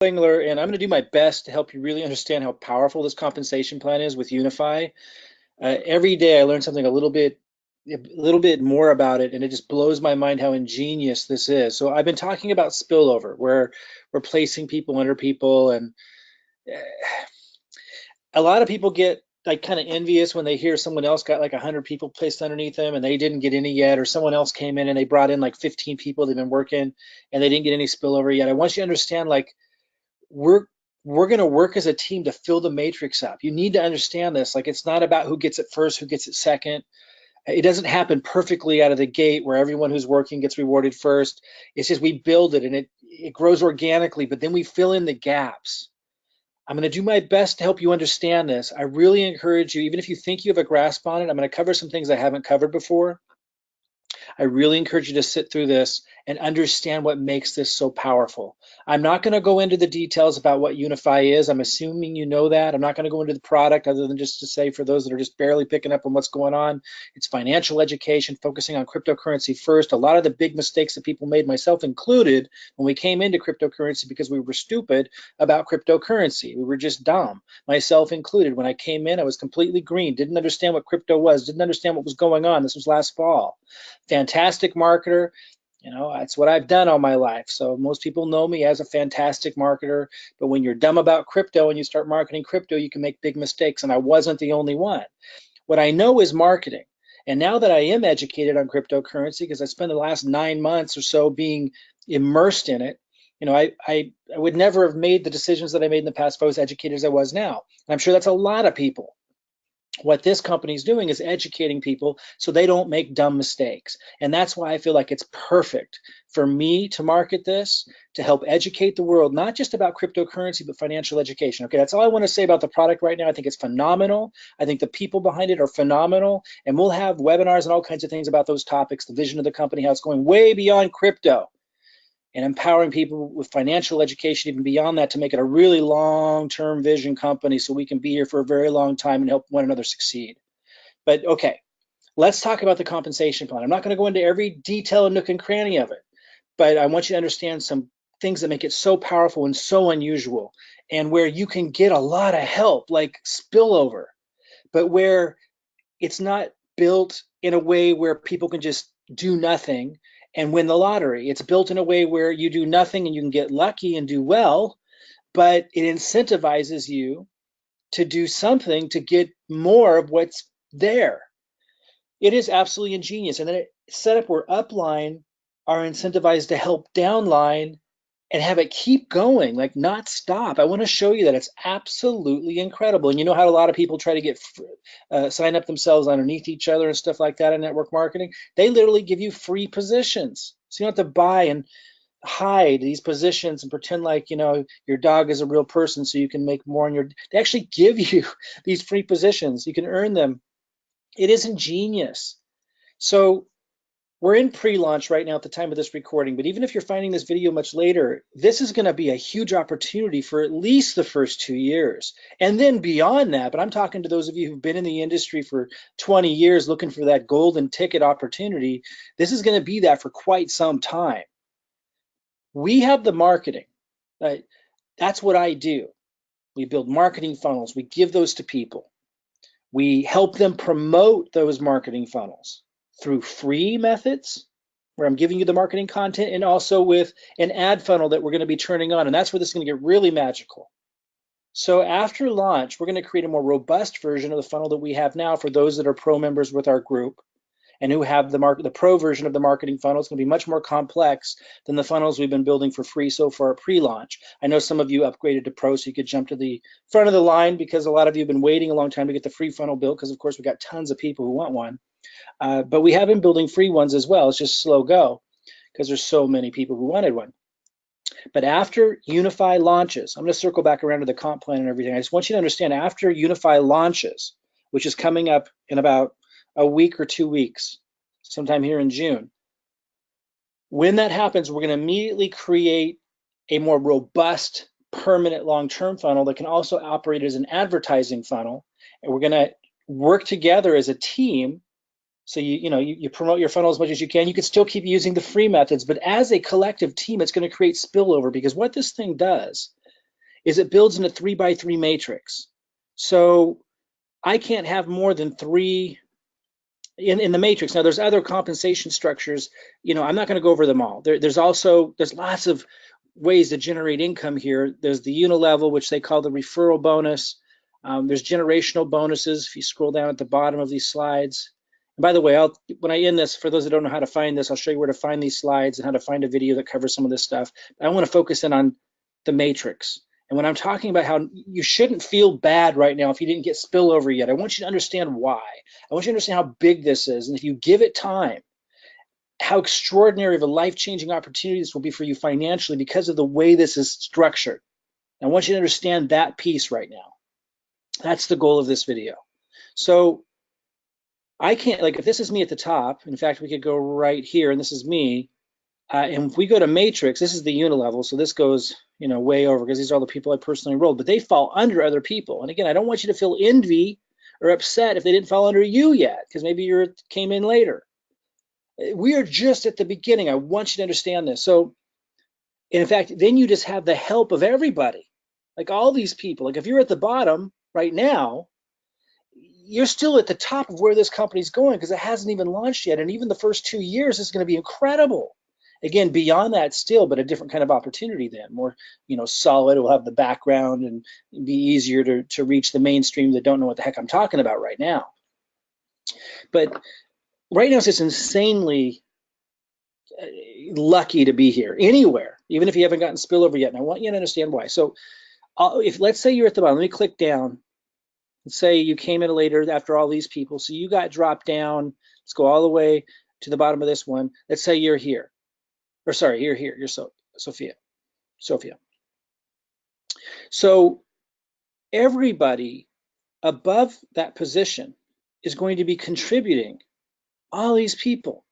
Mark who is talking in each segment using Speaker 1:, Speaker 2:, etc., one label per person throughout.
Speaker 1: Engler, and I'm going to do my best to help you really understand how powerful this compensation plan is with Unify. Every day I learn something a little bit more about it, and it just blows my mind how ingenious this is. So I've been talking about spillover, where we're placing people under people, and uh, a lot of people get like kind of envious when they hear someone else got like 100 people placed underneath them and they didn't get any yet, or someone else came in and they brought in like 15 people they've been working and they didn't get any spillover yet. I want you to understand, like, we're we're going to work as a team to fill the matrix up. You need to understand this. Like, it's not about who gets it first, who gets it second. It doesn't happen perfectly out of the gate where everyone who's working gets rewarded first. It's just we build it and it grows organically, but then we fill in the gaps. I'm going to do my best to help you understand this. I really encourage you, even if you think you have a grasp on it, I'm going to cover some things I haven't covered before. I really encourage you to sit through this and understand what makes this so powerful. I'm not going to go into the details about what Unify is. I'm assuming you know that. I'm not going to go into the product other than just to say, for those that are just barely picking up on what's going on, it's financial education, focusing on cryptocurrency first. A lot of the big mistakes that people made, myself included, when we came into cryptocurrency, because we were stupid about cryptocurrency. We were just dumb, myself included. When I came in, I was completely green, didn't understand what crypto was, didn't understand what was going on. This was last fall. Fantastic marketer. That's what I've done all my life. So most people know me as a fantastic marketer, but when you're dumb about crypto and you start marketing crypto, you can make big mistakes, and I wasn't the only one. What I know is marketing. And now that I am educated on cryptocurrency, because I spent the last 9 months or so being immersed in it, I would never have made the decisions that I made in the past if I was educated as I was now. And I'm sure that's a lot of people. What this company is doing is educating people so they don't make dumb mistakes. And that's why I feel like it's perfect for me to market this, to help educate the world, not just about cryptocurrency, but financial education. Okay, that's all I want to say about the product right now. I think it's phenomenal. I think the people behind it are phenomenal. And we'll have webinars and all kinds of things about those topics, the vision of the company, how it's going way beyond crypto, and empowering people with financial education even beyond that to make it a really long-term vision company so we can be here for a very long time and help one another succeed. But okay, let's talk about the compensation plan. I'm not going to go into every detail and nook and cranny of it, but I want you to understand some things that make it so powerful and so unusual, and where you can get a lot of help, like spillover, but where it's not built in a way where people can just do nothing and win the lottery. It's built in a way where you do nothing and you can get lucky and do well, but it incentivizes you to do something to get more of what's there. It is absolutely ingenious. And then it's set up where upline are incentivized to help downline and have it keep going, like not stop. I want to show you that it's absolutely incredible. And you know how a lot of people try to get sign up themselves underneath each other and stuff like that in network marketing? They literally give you free positions. So you don't have to buy and hide these positions and pretend like, your dog is a real person so you can make more on they actually give you these free positions. You can earn them. It is ingenious. So we're in pre-launch right now at the time of this recording, but even if you're finding this video much later, this is going to be a huge opportunity for at least the first 2 years. And then beyond that, but I'm talking to those of you who've been in the industry for 20 years looking for that golden ticket opportunity. This is going to be that for quite some time. We have the marketing. That's what I do. We build marketing funnels. We give those to people. We help them promote those marketing funnels through free methods, where I'm giving you the marketing content, and also with an ad funnel that we're going to be turning on. And that's where this is going to get really magical. So after launch, we're going to create a more robust version of the funnel that we have now for those that are pro members with our group and who have the pro version of the marketing funnel. It's going to be much more complex than the funnels we've been building for free so far at pre-launch. I know some of you upgraded to pro so you could jump to the front of the line, because a lot of you have been waiting a long time to get the free funnel built, because of course we've got tons of people who want one. But we have been building free ones as well. It's just slow go because there's so many people who wanted one. But after Unify launches, I'm going to circle back around to the comp plan and everything. I just want you to understand, after Unify launches, which is coming up in about a week or 2 weeks, sometime here in June, when that happens, we're going to immediately create a more robust, permanent long-term funnel that can also operate as an advertising funnel. And we're going to work together as a team. So you promote your funnel as much as you can. You can still keep using the free methods, but as a collective team, it's going to create spillover, because what this thing does is it builds in a 3x3 matrix. So I can't have more than three in the matrix. Now there's other compensation structures. I'm not going to go over them all. There's lots of ways to generate income here. There's the unilevel, which they call the referral bonus. There's generational bonuses if you scroll down at the bottom of these slides. And by the way, when I end this, for those that don't know how to find this, I'll show you where to find these slides and how to find a video that covers some of this stuff. I want to focus in on the matrix. And when I'm talking about how you shouldn't feel bad right now if you didn't get spillover yet, I want you to understand why. I want you to understand how big this is. And if you give it time, how extraordinary of a life-changing opportunity this will be for you financially because of the way this is structured. I want you to understand that piece right now. That's the goal of this video. So I can't, like, if this is me at the top, in fact, we could go right here, and this is me. And if we go to matrix, this is the unilevel, so this goes, way over because these are all the people I personally enrolled, but they fall under other people. And again, I don't want you to feel envy or upset if they didn't fall under you yet, because maybe you came in later. We are just at the beginning. I want you to understand this. So, in fact, then you just have the help of everybody, like all these people. Like if you're at the bottom right now, you're still at the top of where this company's going because it hasn't even launched yet. And even the first 2 years is going to be incredible. Again, beyond that still, but a different kind of opportunity then, more, solid. It will have the background and be easier to reach the mainstream that don't know what the heck I'm talking about right now. But right now it's just insanely lucky to be here anywhere, even if you haven't gotten spillover yet. And I want you to understand why. So let's say you're at the bottom, let me click down. Let's say you came in later after all these people. So you got dropped down. Let's go all the way to the bottom of this one. Let's say you're here. Or sorry, you're here. You're Sophia. So everybody above that position is going to be contributing. All these people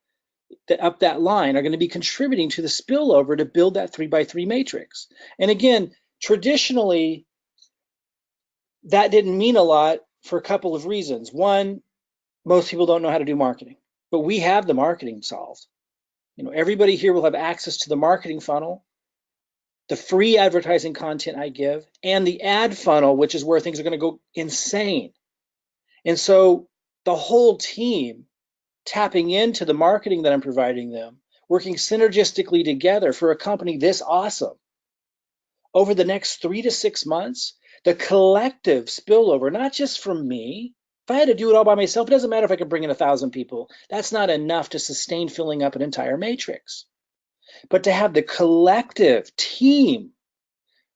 Speaker 1: that up that line are going to be contributing to the spillover to build that 3x3 matrix. And again, traditionally, that didn't mean a lot for a couple of reasons. One, most people don't know how to do marketing, but we have the marketing solved. Everybody here will have access to the marketing funnel, the free advertising content I give, and the ad funnel, which is where things are going to go insane. And so the whole team tapping into the marketing that I'm providing them, working synergistically together for a company this awesome. Over the next 3 to 6 months, the collective spillover, not just from me. If I had to do it all by myself, it doesn't matter if I could bring in 1,000 people. That's not enough to sustain filling up an entire matrix. But to have the collective team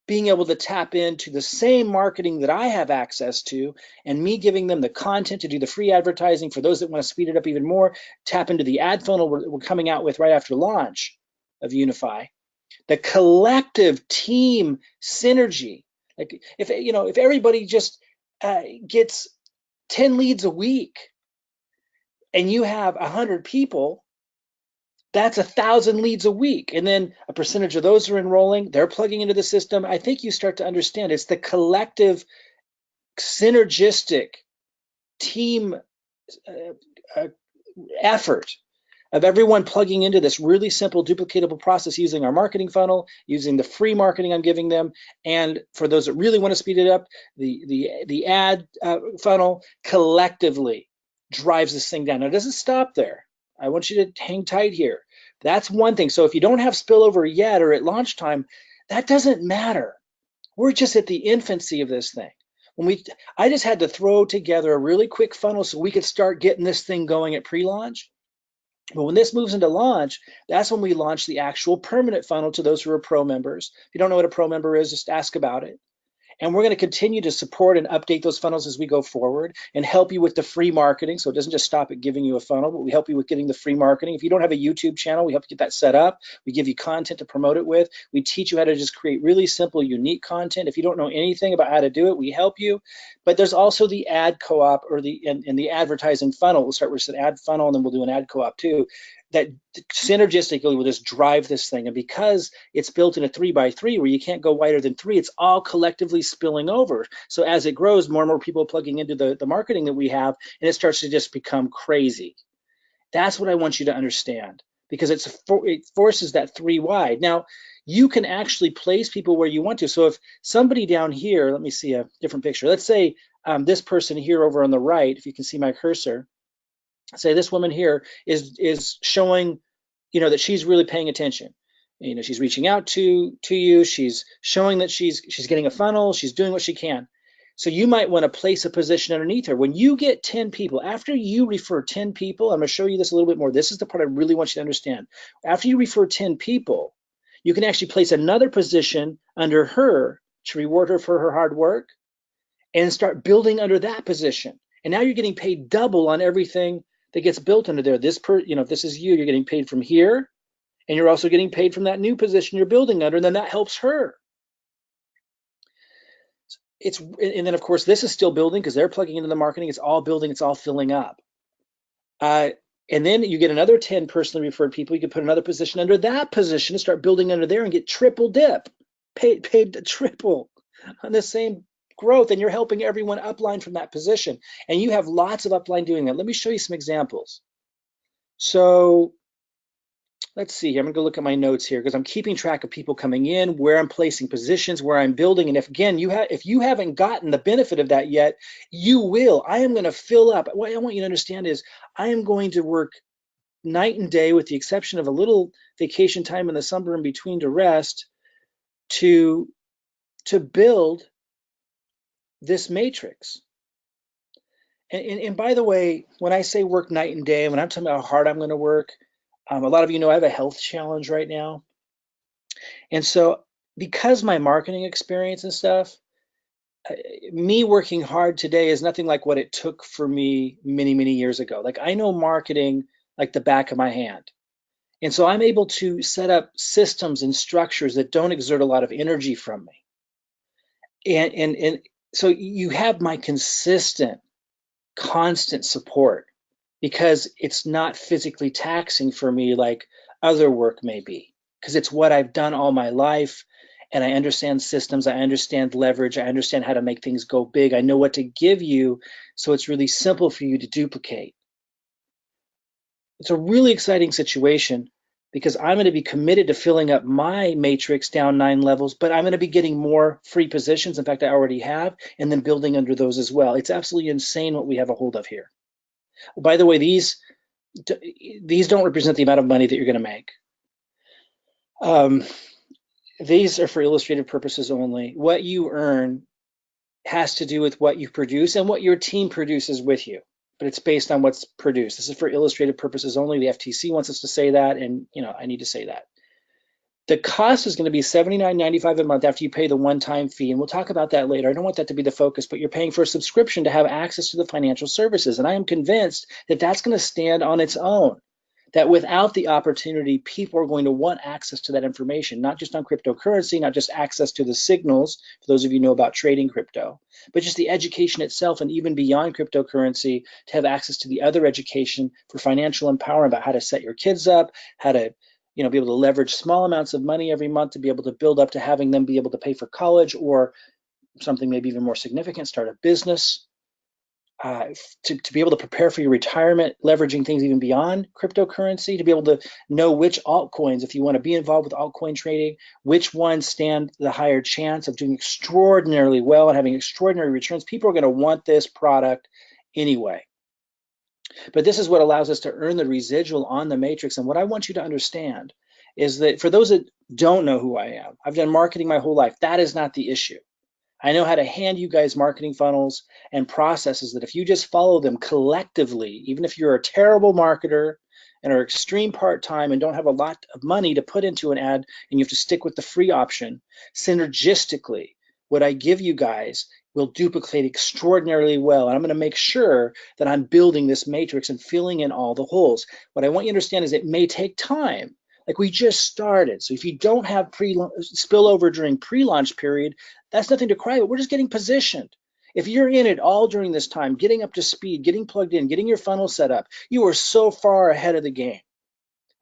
Speaker 1: being able to tap into the same marketing that I have access to, and me giving them the content to do the free advertising for those that want to speed it up even more, tap into the ad funnel we're coming out with right after launch of Unifii. The collective team synergy. Like if everybody just gets 10 leads a week and you have 100 people, that's 1,000 leads a week. And then a percentage of those are enrolling, they're plugging into the system. I think you start to understand it's the collective synergistic team effort of everyone plugging into this really simple duplicatable process using our marketing funnel, using the free marketing I'm giving them, and for those that really want to speed it up, the ad funnel collectively drives this thing down. Now, it doesn't stop there. I want you to hang tight here. That's one thing. So if you don't have spillover yet or at launch time, that doesn't matter. We're just at the infancy of this thing. I just had to throw together a really quick funnel so we could start getting this thing going at pre-launch. But when this moves into launch, that's when we launch the actual permanent funnel to those who are pro members. If you don't know what a pro member is, just ask about it. And we're going to continue to support and update those funnels as we go forward and help you with the free marketing. So it doesn't just stop at giving you a funnel, but we help you with getting the free marketing. If you don't have a YouTube channel, we help you get that set up. We give you content to promote it with. We teach you how to just create really simple, unique content. If you don't know anything about how to do it, we help you. But there's also the ad co-op or the advertising funnel. We'll start with an ad funnel and then we'll do an ad co-op too. That synergistically will just drive this thing. And because it's built in a 3x3 where you can't go wider than 3, it's all collectively spilling over. So as it grows, more and more people are plugging into the marketing that we have, and it starts to just become crazy. That's what I want you to understand, because it forces that 3 wide. Now, you can actually place people where you want to. So if somebody down here, let me see a different picture. Let's say this person here over on the right, if you can see my cursor, say this woman here is showing, that she's really paying attention. She's reaching out to you. She's showing that she's getting a funnel. She's doing what she can. So you might want to place a position underneath her. When you get 10 people, after you refer 10 people, I'm going to show you this a little bit more. This is the part I really want you to understand. After you refer 10 people, you can actually place another position under her to reward her for her hard work and start building under that position. And now you're getting paid double on everything that gets built under there. If this is you, you're getting paid from here, and you're also getting paid from that new position you're building under, and then that helps her. And then of course this is still building because they're plugging into the marketing. It's all building, it's all filling up. And then you get another 10 personally referred people. You can put another position under that position and start building under there and get triple dip, paid triple on the same growth, and you're helping everyone upline from that position. And you have lots of upline doing that. Let me show you some examples. So let's see here. I'm going to go look at my notes here because I'm keeping track of people coming in, where I'm placing positions, where I'm building. And if you haven't gotten the benefit of that yet, you will. I am going to fill up. What I want you to understand is I am going to work night and day, with the exception of a little vacation time in the summer in between to rest, to build this matrix. And by the way, when I say work night and day, when I'm talking about how hard I'm going to work, a lot of you know I have a health challenge right now. And so because my marketing experience and stuff, me working hard today is nothing like what it took for me many, many years ago. Like, I know marketing like the back of my hand. And so I'm able to set up systems and structures that don't exert a lot of energy from me. And so you have my consistent, constant support because it's not physically taxing for me like other work may be, because it's what I've done all my life, and I understand systems, I understand leverage, I understand how to make things go big, I know what to give you, so it's really simple for you to duplicate. It's a really exciting situation because I'm going to be committed to filling up my matrix down 9 levels, but I'm going to be getting more free positions. In fact, I already have, and then building under those as well. It's absolutely insane what we have a hold of here. By the way, these don't represent the amount of money that you're going to make. These are for illustrative purposes only. What you earn has to do with what you produce and what your team produces with you, but it's based on what's produced. This is for illustrative purposes only. The FTC wants us to say that, and I need to say that. The cost is going to be $79.95 a month after you pay the one-time fee, and we'll talk about that later. I don't want that to be the focus, but you're paying for a subscription to have access to the financial services, and I am convinced that that's going to stand on its own, that without the opportunity, people are going to want access to that information, not just on cryptocurrency, not just access to the signals, for those of you who know about trading crypto, but just the education itself, and even beyond cryptocurrency, to have access to the other education for financial empowerment about how to set your kids up, how to be able to leverage small amounts of money every month to be able to build up to having them be able to pay for college, or something maybe even more significant, start a business, to be able to prepare for your retirement, leveraging things even beyond cryptocurrency, to be able to know which altcoins, if you want to be involved with altcoin trading, which ones stand the higher chance of doing extraordinarily well and having extraordinary returns. People are going to want this product anyway. But this is what allows us to earn the residual on the matrix. And what I want you to understand is that for those that don't know who I am, I've done marketing my whole life. That is not the issue. I know how to hand you guys marketing funnels and processes that if you just follow them collectively, even if you're a terrible marketer and are extreme part-time and don't have a lot of money to put into an ad and you have to stick with the free option, synergistically, what I give you guys will duplicate extraordinarily well. And I'm going to make sure that I'm building this matrix and filling in all the holes. What I want you to understand is it may take time. Like, we just started. So if you don't have spillover during pre-launch period, that's nothing to cry about. We're just getting positioned. If you're in it all during this time, getting up to speed, getting plugged in, getting your funnel set up, you are so far ahead of the game.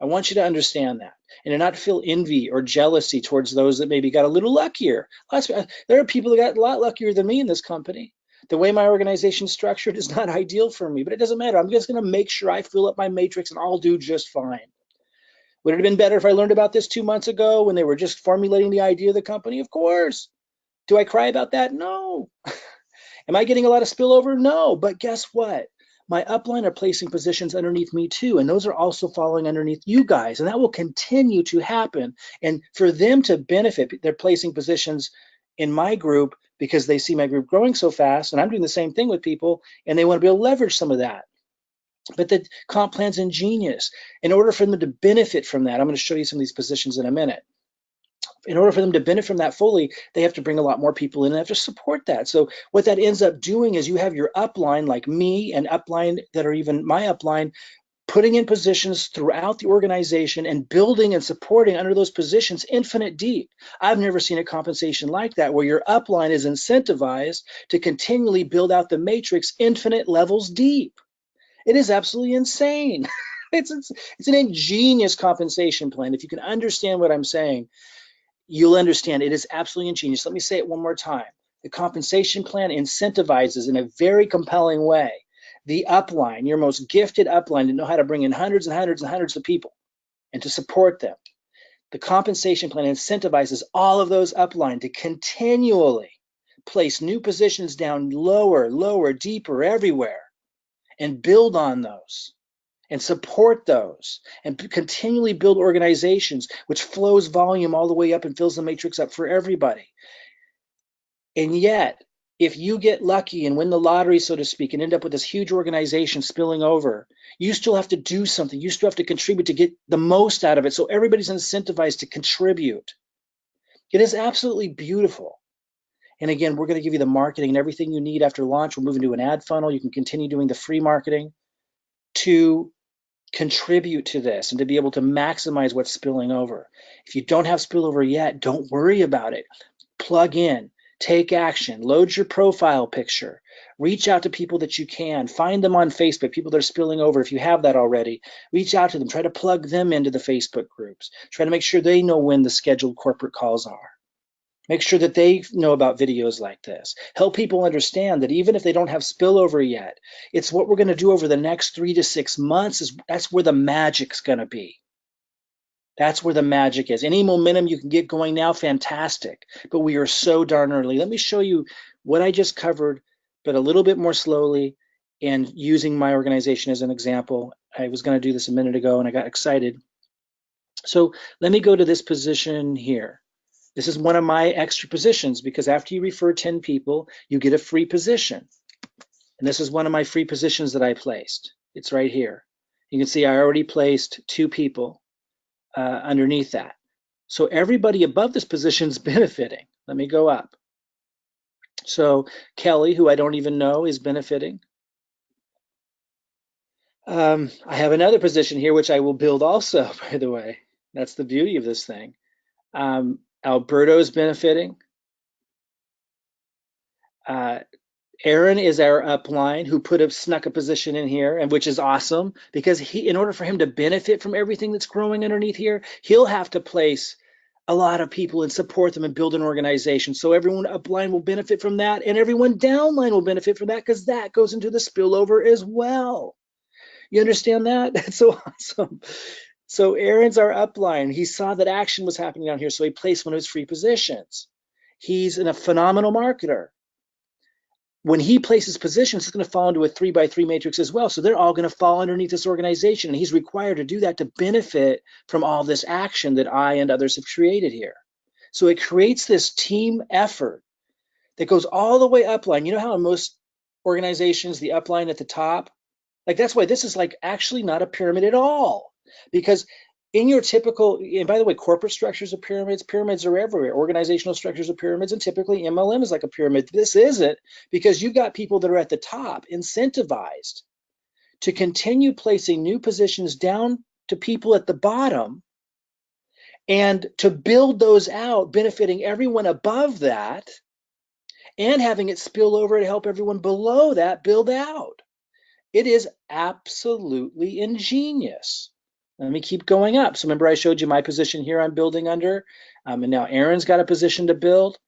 Speaker 1: I want you to understand that and to not feel envy or jealousy towards those that maybe got a little luckier. There are people that got a lot luckier than me in this company. The way my organization is structured is not ideal for me, but it doesn't matter. I'm just going to make sure I fill up my matrix and I'll do just fine. Would it have been better if I learned about this 2 months ago when they were just formulating the idea of the company? Of course. Do I cry about that? No. Am I getting a lot of spillover? No. But guess what? My upline are placing positions underneath me too, and those are also falling underneath you guys, and that will continue to happen. And for them to benefit, they're placing positions in my group because they see my group growing so fast, and I'm doing the same thing with people, and they want to be able to leverage some of that. But the comp plan's ingenious. In order for them to benefit from that, I'm going to show you some of these positions in a minute. In order for them to benefit from that fully, they have to bring a lot more people in and have to support that. So what that ends up doing is you have your upline, like me, and upline that are even my upline, putting in positions throughout the organization and building and supporting under those positions infinite deep. I've never seen a compensation like that where your upline is incentivized to continually build out the matrix infinite levels deep. It is absolutely insane. It's an ingenious compensation plan. If you can understand what I'm saying, you'll understand it is absolutely ingenious. Let me say it one more time. The compensation plan incentivizes in a very compelling way the upline, your most gifted upline, to know how to bring in hundreds and hundreds and hundreds of people and to support them. The compensation plan incentivizes all of those upline to continually place new positions down lower, lower, deeper, everywhere, and build on those and support those and continually build organizations, which flows volume all the way up and fills the matrix up for everybody. And yet, if you get lucky and win the lottery, so to speak, and end up with this huge organization spilling over, you still have to do something. You still have to contribute to get the most out of it. So everybody's incentivized to contribute. It is absolutely beautiful. And again, we're going to give you the marketing and everything you need after launch. We're moving to an ad funnel. You can continue doing the free marketing to contribute to this and to be able to maximize what's spilling over. If you don't have spillover yet, don't worry about it. Plug in, take action, load your profile picture, reach out to people that you can, find them on Facebook, people that are spilling over. If you have that already, reach out to them, try to plug them into the Facebook groups, try to make sure they know when the scheduled corporate calls are. Make sure that they know about videos like this. Help people understand that even if they don't have spillover yet, it's what we're going to do over the next 3 to 6 months. That's where the magic's going to be. That's where the magic is. Any momentum you can get going now, fantastic. But we are so darn early. Let me show you what I just covered, but a little bit more slowly and using my organization as an example. I was going to do this a minute ago and I got excited. So let me go to this position here. This is one of my extra positions because after you refer 10 people, you get a free position. And this is one of my free positions that I placed. It's right here. You can see I already placed 2 people underneath that. So everybody above this position is benefiting. Let me go up. So Kelly, who I don't even know, is benefiting. I have another position here, which I will build also, by the way. That's the beauty of this thing. Alberto's benefiting. Aaron is our upline who snuck a position in here, and which is awesome because in order for him to benefit from everything that's growing underneath here, he'll have to place a lot of people and support them and build an organization. So everyone upline will benefit from that, and everyone downline will benefit from that because that goes into the spillover as well. You understand that? That's so awesome. So Aaron's our upline. He saw that action was happening down here, so he placed one of his free positions. He's a phenomenal marketer. When he places positions, it's going to fall into a 3x3 matrix as well. So they're all going to fall underneath this organization. And he's required to do that to benefit from all this action that I and others have created here. So it creates this team effort that goes all the way upline. You know how in most organizations, the upline at the top, like that's why this is like actually not a pyramid at all. Because in your typical, and by the way, corporate structures are pyramids. Pyramids are everywhere. Organizational structures are pyramids, and typically MLM is like a pyramid. This isn't, because you've got people that are at the top incentivized to continue placing new positions down to people at the bottom and to build those out, benefiting everyone above that and having it spill over to help everyone below that build out. It is absolutely ingenious. Let me keep going up. So remember I showed you my position here I'm building under, and now Aaron's got a position to build.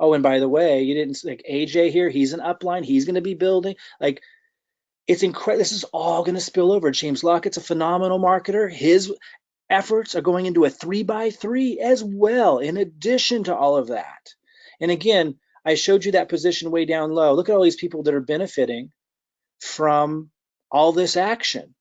Speaker 1: Oh, and by the way, you didn't like AJ here, he's an upline, he's going to be building. Like It's incredible. This is all going to spill over. James Lockett's a phenomenal marketer. His efforts are going into a 3x3 as well, in addition to all of that. And again, I showed you that position way down low. Look at all these people that are benefiting from all this action.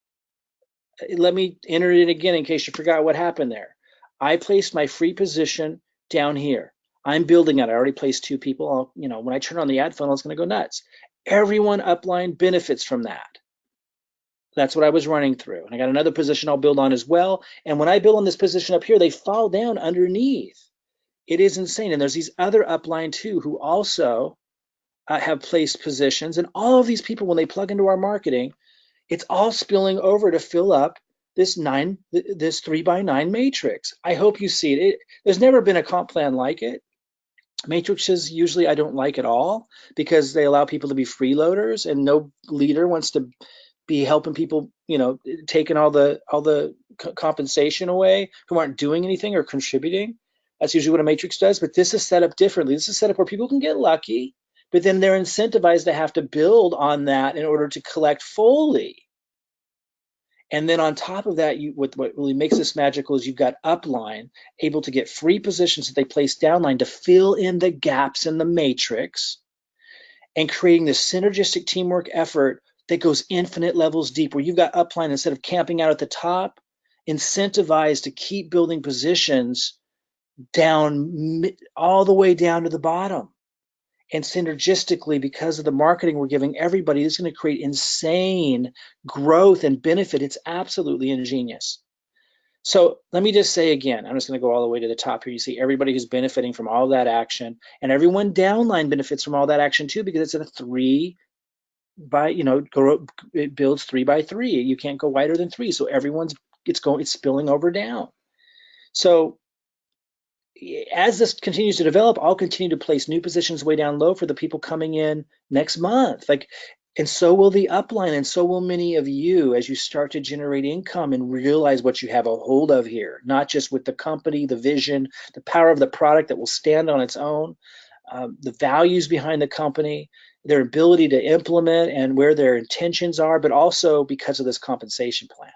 Speaker 1: Let me enter it again in case you forgot what happened there. I placed my free position down here. I'm building it. I already placed 2 people. When I turn on the ad funnel, it's going to go nuts. Everyone upline benefits from that. That's what I was running through. And I got another position I'll build on as well. And when I build on this position up here, they fall down underneath. It is insane. And there's these other upline too who also have placed positions. And all of these people, when they plug into our marketing, it's all spilling over to fill up this 3x9 matrix. I hope you see it. There's never been a comp plan like it. Matrices usually I don't like at all because they allow people to be freeloaders, and no leader wants to be helping people, taking all the compensation away who aren't doing anything or contributing. That's usually what a matrix does. But this is set up differently. This is set up where people can get lucky, but then they're incentivized to have to build on that in order to collect fully. And then on top of that, what really makes this magical is you've got upline able to get free positions that they place downline to fill in the gaps in the matrix, and creating this synergistic teamwork effort that goes infinite levels deep, where you've got upline, instead of camping out at the top, incentivized to keep building positions down all the way down to the bottom. And synergistically, because of the marketing we're giving everybody, it's going to create insane growth and benefit. It's absolutely ingenious. So let me just say again, I'm just going to go all the way to the top here. You see everybody who's benefiting from all that action, and everyone downline benefits from all that action too, because it's a 3 by, it builds 3x3. You can't go wider than 3. So it's spilling over down. So as this continues to develop, I'll continue to place new positions way down low for the people coming in next month. And so will the upline, and so will many of you as you start to generate income and realize what you have a hold of here, not just with the company, the vision, the power of the product that will stand on its own, the values behind the company, their ability to implement and where their intentions are, but also because of this compensation plan,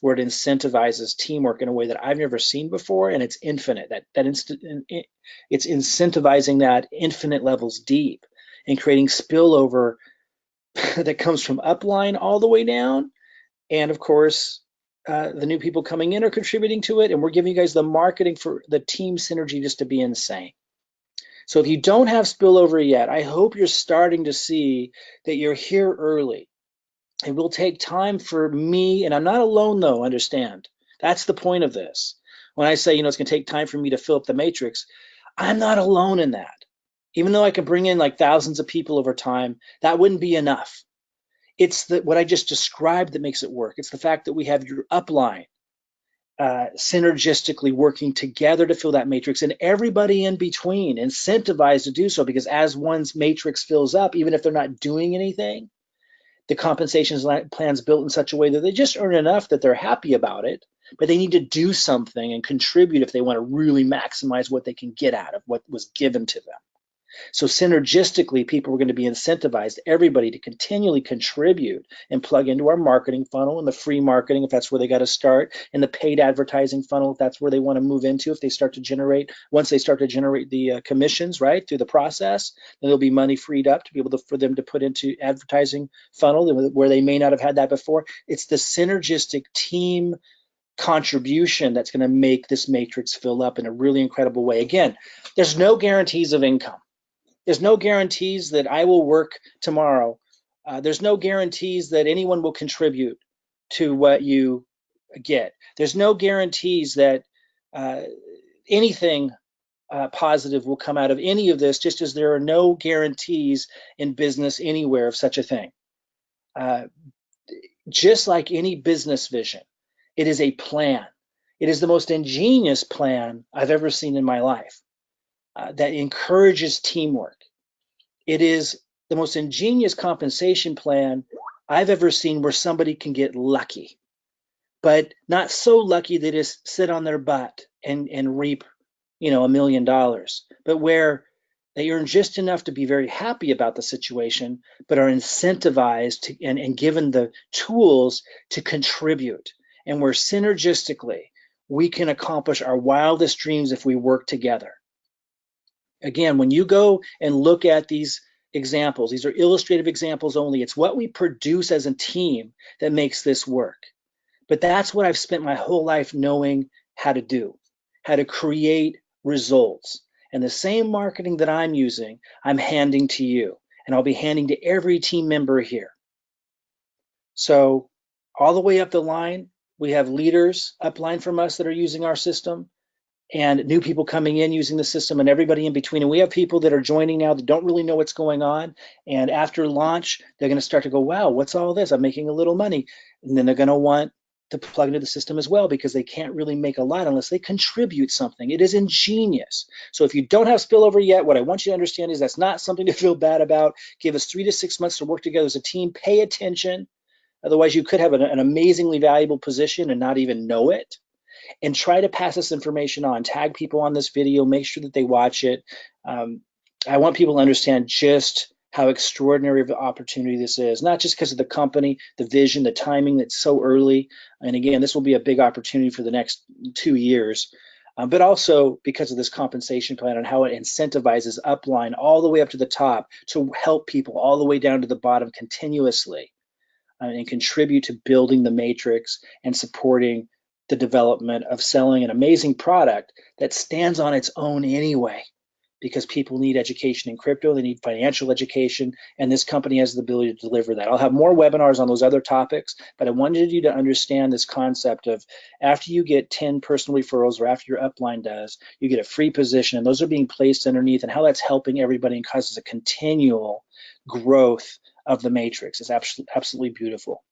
Speaker 1: where it incentivizes teamwork in a way that I've never seen before, and it's infinite. It's incentivizing that infinite levels deep and creating spillover that comes from upline all the way down. And of course, the new people coming in are contributing to it, and we're giving you guys the marketing for the team synergy just to be insane. So if you don't have spillover yet, I hope you're starting to see that you're here early. It will take time for me, and I'm not alone though, understand. That's the point of this. When I say, it's going to take time for me to fill up the matrix, I'm not alone in that. Even though I can bring in like thousands of people over time, that wouldn't be enough. It's what I just described that makes it work. It's the fact that we have your upline synergistically working together to fill that matrix, and everybody in between incentivized to do so, because as one's matrix fills up, even if they're not doing anything, the compensation plan's built in such a way that they just earn enough that they're happy about it, but they need to do something and contribute if they want to really maximize what they can get out of what was given to them. So synergistically, people are going to be incentivized, everybody, to continually contribute and plug into our marketing funnel, and the free marketing, if that's where they got to start, and the paid advertising funnel, if that's where they want to move into, once they start to generate the commissions, right, through the process, then there'll be money freed up to be able for them to put into advertising funnel where they may not have had that before. It's the synergistic team contribution that's going to make this matrix fill up in a really incredible way. Again, there's no guarantees of income. There's no guarantees that I will work tomorrow. There's no guarantees that anyone will contribute to what you get. There's no guarantees that anything positive will come out of any of this, just as there are no guarantees in business anywhere of such a thing. Just like any business vision, it is a plan. It is the most ingenious plan I've ever seen in my life that encourages teamwork. It is the most ingenious compensation plan I've ever seen, where somebody can get lucky, but not so lucky they just sit on their butt and reap, $1 million, but where They earn just enough to be very happy about the situation, but are incentivized to, and given the tools to contribute. And where synergistically we can accomplish our wildest dreams if we work together. Again, when you go and look at these examples, these are illustrative examples only. It's what we produce as a team that makes this work. But that's what I've spent my whole life knowing how to do, how to create results. And the same marketing that I'm using, I'm handing to you. And I'll be handing to every team member here. So all the way up the line, we have leaders upline from us that are using our system, and new people coming in using the system, and everybody in between. And we have people that are joining now that don't really know what's going on. And after launch, they're going to start to go, wow, what's all this? I'm making a little money. And then they're going to want to plug into the system as well, because they can't really make a lot unless they contribute something. It is ingenious. So if you don't have spillover yet, what I want you to understand is that's not something to feel bad about. Give us 3 to 6 months to work together as a team. Pay attention. Otherwise, you could have an amazingly valuable position and not even know it. And try to pass this information on. Tag people on this video. Make sure that they watch it. I want people to understand just how extraordinary of an opportunity this is, not just because of the company, the vision, the timing that's so early. And again, this will be a big opportunity for the next 2 years, but also because of this compensation plan and how it incentivizes upline all the way up to the top to help people all the way down to the bottom continuously, and contribute to building the matrix and supporting the development of selling an amazing product that stands on its own anyway, because people need education in crypto, they need financial education, and this company has the ability to deliver that. I'll have more webinars on those other topics, but I wanted you to understand this concept of after you get 10 personal referrals, or after your upline does, you get a free position, and those are being placed underneath, and how that's helping everybody and causes a continual growth of the matrix. It's absolutely beautiful.